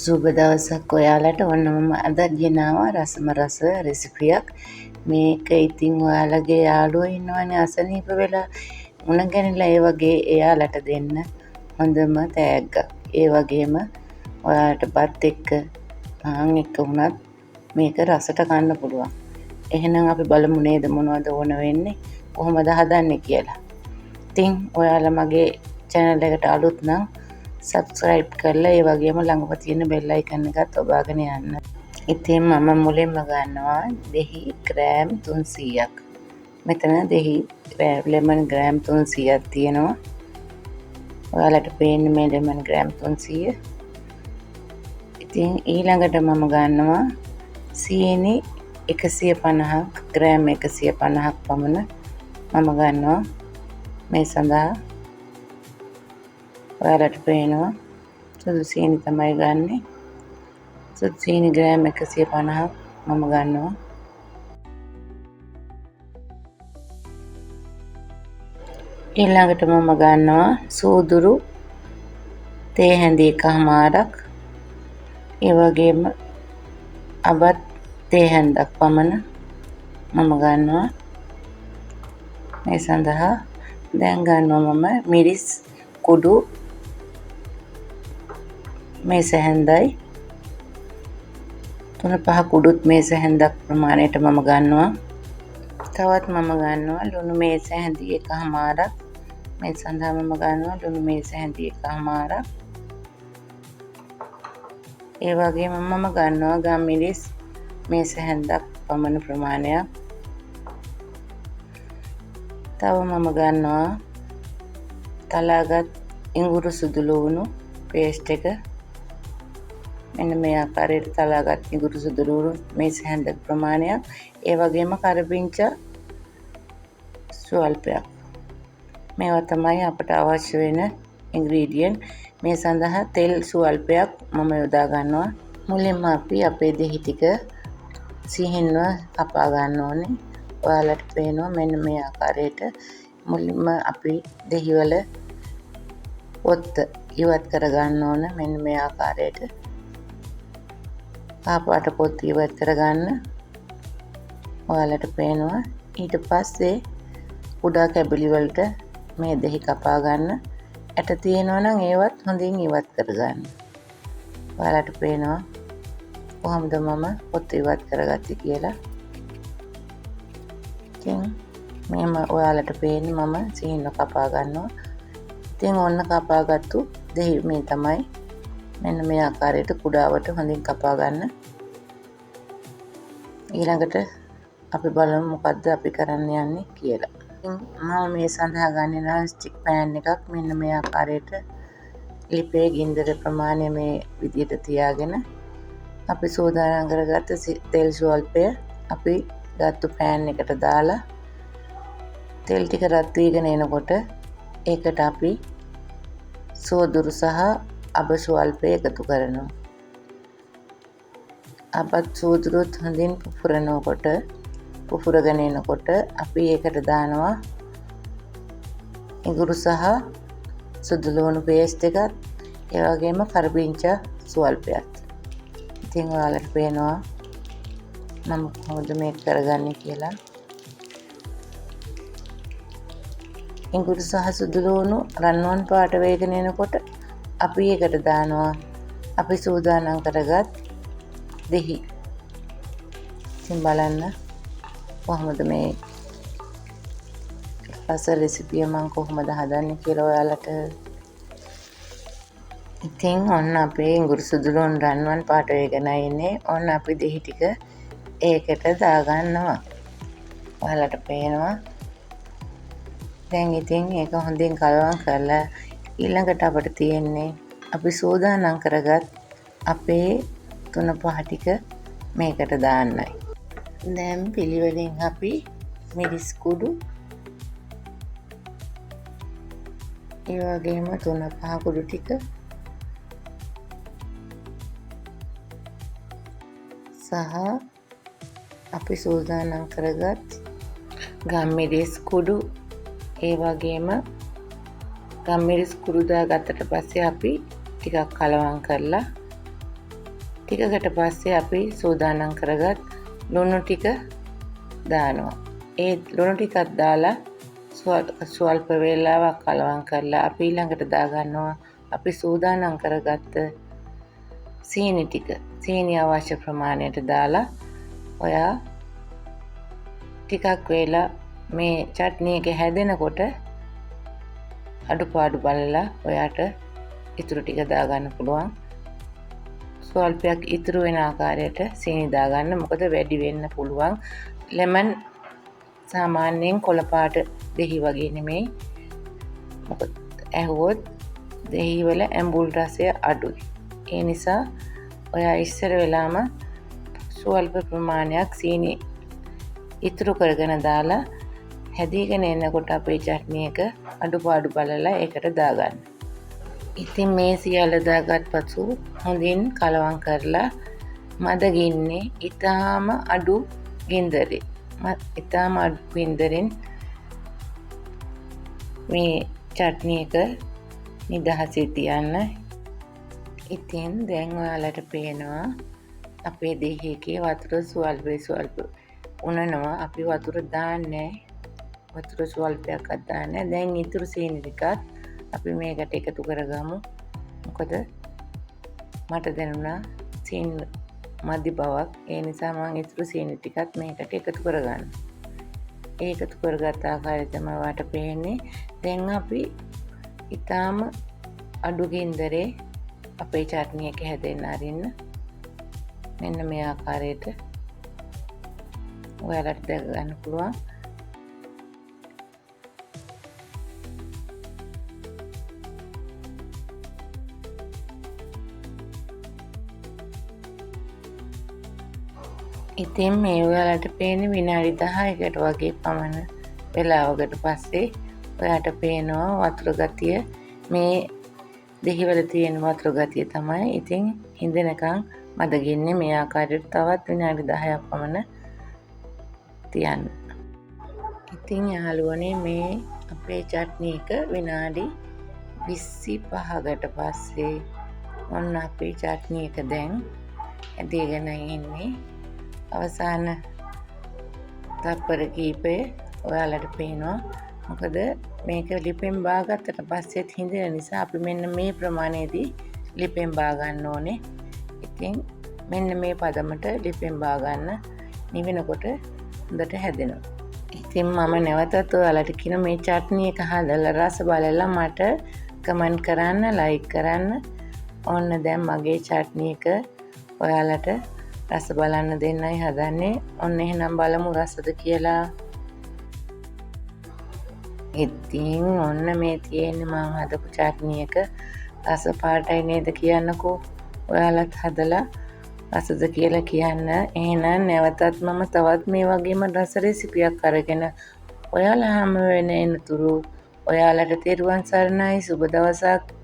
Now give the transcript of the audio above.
සුබ දවසක් ඔයාලට. ඔන්න මම අද ගෙනාවා රසම රස රෙසිපියක්. මේක ඉතින් ඔයාලගේ යාළුවෝ ඉන්නවනේ අසනීප වෙලා උණ ගැනිලා, ඒ වගේ එයාලට දෙන්න හොඳම තෑග්ගක්. ඒ වගේම ඔයාලට බත් එක්ක පාන් එක්ක වුණත් මේක රසට කන්න පුළුවන්. එහෙනම් අපි බලමු නේද මොනවද ඕන වෙන්නේ, කොහොමද හදන්නේ කියලා. ඉතින් ඔයාලා මගේ channel එකට අලුත් නම් subscribe කරලා ඒ වගේම ළඟම තියෙන bell icon එකත් ඔබාගෙන යන්න. ඉතින් මම මුලින්ම ගන්නවා දෙහි ග්‍රෑම් 300ක්. මෙතන දෙහි lemon ග්‍රෑම් 300ක් තියෙනවා. ඔයාලට පේන්නේ මේ lemon ග්‍රෑම් 300. ඉතින් ඊළඟට මම ගන්නවා සීනි 150ක්, ග්‍රෑම් 150ක් පමණ මම ගන්නවා මේ සඳහා. ඔයාලට පේනවා සුදු සීනි තමයි ගන්නෙ. සුදු සීනි ග්‍රෑම් 150ක් මම ගන්නවා. ඊළඟට මම ගන්නවා සූදුරු තේ හැඳි එකමාරක්, ඒ වගේම අබත් තේ හැන්දක් පමණ මම ගන්නවා මේ සඳහා. දැන් ගන්නවා මම මිරිස් කුඩු මේස හැන්දයි 3-5 කුඩුත් මේස හැන්දක් ප්‍රමාණයට මම ගන්නවා. තවත් මම ගන්නවා ලුණු මේස හැඳි එකමාරක්. මේ සඳහා මම ගන්නවා ලුණු මේස හැඳි එකමාරක්. ඒ වගේම මම ගන්නවා ගම් මිරිස් මේස හැන්දක් පමණ ප්‍රමාණයක්. තව මම ගන්නවා තලාගත් ඉඟුරු සුදු ලුණු පේස්ට් එක. මෙන්න මේ ආකාරයට තලාගත් ඉඟුරු සුදු ලුණු මේස හැන්දක් ප්‍රමාණයක්. ඒ වගේම කරපිංචා ස්වල්පයක්. මේවා තමයි අපට අවශ්‍ය වෙන ඉන්ග්‍රීඩියන්ට්. මේ සඳහා තෙල් ස්වල්පයක් මම යොදා ගන්නවා. මුලින්ම අපි අපේ දෙහි ටික සිහින්ව කපා ගන්න ඕනේ. ඔයාලට පේනවා මෙන්න මේ ආකාරයට. මුලින්ම අපි දෙහි වල පොත්ත ඉවත් කර ගන්න ඕන. මෙන්න මේ ආකාරයට පාට පොත් ඉවත් කර ගන්න. ඔයාලට පේනවා. ඊට පස්සේ කුඩා කැබලි වලට මේ දෙහි කපා ගන්න. ඇට තියෙනවා නම් ඒවත් හොඳින් ඉවත් කර ගන්න. ඔයාලට පේනවා කොහොමද මම පොත් ඉවත් කරගත්තේ කියලා. ඉතින් මෙහෙම ඔයාලට පේන්නේ මම සිහින්ව කපා ගන්නවා. ඉතින් ඔන්න කපාගත්තු දෙහි මේ තමයි. මෙන්න මේ ආකාරයට කුඩාවට හොඳින් කපා ගන්න. ඊළඟට අපි බලමු මොකද්ද අපි කරන්න යන්නේ කියලා. ඉතින් මම මේ සඳහා ගන්නේ non stick pan එකක්. මෙන්න මේ ආකාරයට ලිපේ ගින්දර ප්‍රමාණය මේ විදිහට තියාගෙන අපි සෝදානම් කරගත්ත තෙල් ස්වල්පය අපි ගත්තු pan එකට දාලා තෙල් ටික රත් වීගෙන එනකොට ඒකට අපි සෝදුරු සහ අබ ස්වල්පය එකතු කරනවා. අපත් සෝදුරුත් හොඳින් පුපුරගෙන එනකොට අපි ඒකට දානවා ඉඟුරු සහ සුදු ලුණු පේස්ට් එකත්, ඒ වගේම කරපිංචා ස්වල්පයක්. ඉතින් ඔයාලට පේනවා මම කොහොමද මේක කරගන්නේ කියලා. ඉඟුරු සහ සුදු ලුණු රන්වන් පාට වේගෙන එනකොට අපි ඒකට දානවා අපි සූදානම් කරගත් දෙහි. ඉතින් බලන්න කොහොමද මේ රස රෙසිපිය මම කොහොමද හදන්නේ කියලා ඔයාලට. ඉතින් ඔන්න අපේ ඉඟුරු සුදු ලුණු රන්වන් පාට වේගෙන ඉන්නේ. ඔන්න අපි දෙහි ටික ඒකට දාගන්නවා. ඔයාලට පේනවා. දැන් ඉතින් ඒක හොඳින් කලවම් කරලා ඊළඟට අපිට තියෙන්නේ අපි සූදානම් කරගත් අපේ 3-5 ටික මේකට දාන්නයි. දැන් පිළිවෙලින් අපි මිරිස් කුඩු, ඒ වගේම 3-5 කුඩු ටික සහ අපි සූදානම් කරගත් ගම් මිරිස් කුඩු, ඒ වගේම ගම් මිරිස් කුඩු දාගත්තට පස්සේ අපි ටිකක් කලවම් කරලා ටිකකට පස්සේ අපි සූදානම් කරගත් ලුණු ටික දානවා. ඒ ලුණු ටිකක් දාලා ස්වල්ප වේලාවක් කලවම් කරලා අපි ඊළඟට දාගන්නවා අපි සූදානම් කරගත්ත සීනි ටික. සීනි අවශ්‍ය ප්‍රමාණයට දාලා ඔයා ටිකක් වෙලා මේ චට්නි එක හැදෙනකොට අඩුපාඩු බලලා ඔයාට ඉතුරු ටික දාගන්න පුළුවන්. ස්වල්පයක් ඉතුරු වෙන ආකාරයට සීනි දාගන්න. මොකද වැඩි වෙන්න පුළුවන්. ලෙමන් සාමාන්‍යයෙන් කොළ පාට දෙහි වගේ නෙමෙයි. මොකද ඇහුවොත් දෙහි වල ඇඹුල් රසය අඩුයි. ඒ නිසා ඔයා ඉස්සර වෙලාම ස්වල්ප ප්‍රමාණයක් සීනි ඉතුරු කරගෙන දාලා හැදීගෙන එනකොට අපේ චට්නි එක අඩුපාඩු බලලා ඒකට දාගන්න. ඉතින් මේ සියල්ල දාගත් පසු හොඳින් කලවම් කරලා මද ගින්නේ ඊටාම අඩු ගින්දරේ. ඊටාම අඩු ගින්දරෙන් මේ චට්නි එක නිදහසේ තියන්න. ඉතින් දැන් ඔයාලට පේනවා අපේ දෙහිකේ වතුර ස්වල්ප උනනවා. අපි වතුර දාන්නේ වතුර ස්වල්පයක් දාන්නේ. දැන් ඉතුරු සීනි ටිකත් අපි මේකට එකතු කරගමු. මොකද මට දැනුණා සීනි මදි බවක්. ඒ නිසා මම ඉතුරු සීනි ටිකත් මේකට එකතු කරගන්න. ඒ එකතු කරගත් ආකාරය තමයි වාට පේන්නේ. දැන් අපි ඊටාම අඩු ගින්දරේ අපේ චට්නි එක හැදෙන්න අරින්න. මෙන්න මේ ආකාරයට ඔයාලට දැක ගන්න පුළුවන්. ඉතින් මේ ඔයාලට පේන්නේ විනාඩි 10කට වගේ පමණ වෙලාවකට පස්සේ ඔයාට පේනවා වතුර ගතිය. මේ දෙහිවල තියෙන වතුර ගතිය තමයි. ඉතින් හිඳනකම් මද ගින්නේ මේ ආකාරයට තවත් විනාඩි 10ක් පමණ තියන්න. ඉතින් යාළුවනේ මේ අපේ චට්නි එක විනාඩි 25කට පස්සේ ඔන්න අපේ චට්නි එක දැන් ඇදගෙන ඉන්නේ. අවසාන තප්පර කීපය ඔයාලට පේනවා. මොකද මේක ලිපෙන් බාගත්තට පස්සෙත් හිඳෙන නිසා අපි මෙන්න මේ ප්‍රමාණයේදී ලිපෙන් බා ගන්න ඕනේ. ඉතින් මෙන්න මේ පදමට ලිපෙන් බා ගන්න. නිවෙනකොට හොඳට හැදෙනවා. ඉතින් මම නැවතත් ඔයාලට කියන මේ චට්නි එක හදලා රස බලලා මට කමෙන්ට් කරන්න, ලයික් කරන්න. ඔන්න දැන් මගේ චට්නි එක ඔයාලට රස බලන්න දෙන්නයි හදන්නේ. ඔන්න එහෙනම් බලමු රසද කියලා. ඉතින් ඔන්න මේ තියෙන්නේ මම හදපු චට්නි එක. රස පාටයි නේද කියන්නකෝ. ඔයාලත් හදලා රසද කියලා කියන්න. එහෙනම් නැවතත් මම තවත් මේ වගේම රස රෙසිපියක් අරගෙන ඔයාලා හැම වෙන එනතුරු ඔයාලට තෙරුවන් සරණයි. සුබ දවසක්.